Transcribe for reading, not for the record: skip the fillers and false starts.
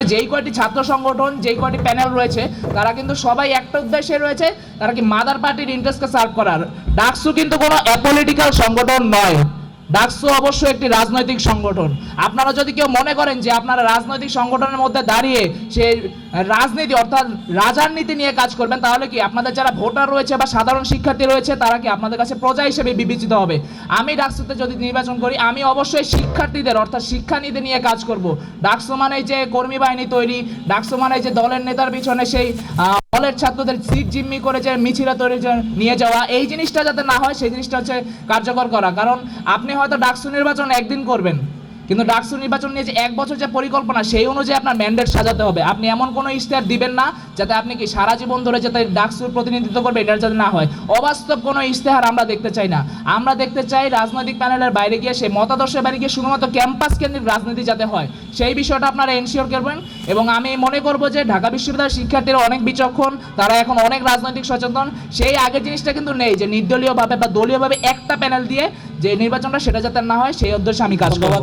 যেই কয়টি ছাত্র সংগঠন, যেই কয়টি প্যানেল রয়েছে, তারা কিন্তু সবাই একটা উদ্দেশ্যে রয়েছে, তারা কি মাদার পার্টির ইন্টারেস্টকে সার্ভ করার। ডাকসু কিন্তু কোনো অ্যাপলিটিক্যাল সংগঠন নয়। ডাকসু অবশ্যই একটি রাজনৈতিক সংগঠন। আপনারা যদি কেউ মনে করেন যে আপনারা রাজনৈতিক সংগঠনের মধ্যে দাঁড়িয়ে সেই রাজনীতি অর্থাৎ রাজার নীতি নিয়ে কাজ করবেন, তাহলে কি আপনাদের যারা ভোটার রয়েছে বা সাধারণ শিক্ষার্থী রয়েছে তারা কি আপনাদের কাছে প্রজা হিসেবে বিবেচিত হবে? আমি ডাকসুতে যদি নির্বাচন করি, আমি অবশ্যই শিক্ষার্থীদের অর্থাৎ শিক্ষানীতি নিয়ে কাজ করব। ডাকসু মানে যে কর্মী বাহিনী তৈরি, ডাকসু মানে যে দলের নেতার পিছনে সেই দলের ছাত্রদের সিট জিম্মি করে যে মিছিলে তৈরি নিয়ে যাওয়া, এই জিনিসটা যাতে না হয় সেই জিনিসটা হচ্ছে কার্যকর করা। কারণ আপনি হয়তো ডাকসু নির্বাচন একদিন করবেন, কিন্তু ডাকসু নির্বাচন নিয়ে যে 1 বছর যে পরিকল্পনা, সেই অনুযায়ী আপনার ম্যান্ডেট সাজাতে হবে। আপনি এমন কোনো ইশতেহার দিবেন না যাতে আপনি কি সারা জীবন ধরে যাতে ডাকসুর প্রতিনিধিত্ব করবে, এটা যাতে না হয়। অবাস্তব কোনো ইশতেহার আমরা দেখতে চাই না। আমরা দেখতে চাই রাজনৈতিক প্যানেলের বাইরে গিয়ে, সেই মতাদর্শের বাইরে গিয়ে শুধুমাত্র ক্যাম্পাস কেন্দ্রিক রাজনীতি যাতে হয়, সেই বিষয়টা আপনারা এনশিওর করবেন। এবং আমি মনে করব যে ঢাকা বিশ্ববিদ্যালয়ের শিক্ষার্থীরা অনেক বিচক্ষণ, তারা এখন অনেক রাজনৈতিক সচেতন। সেই আগের জিনিসটা কিন্তু নেই যে নির্দলীয়ভাবে বা দলীয়ভাবে একটা প্যানেল দিয়ে যে নির্বাচনটা সেটা যাতে না হয়, সেই উদ্দেশ্যে আমি কাজ করব।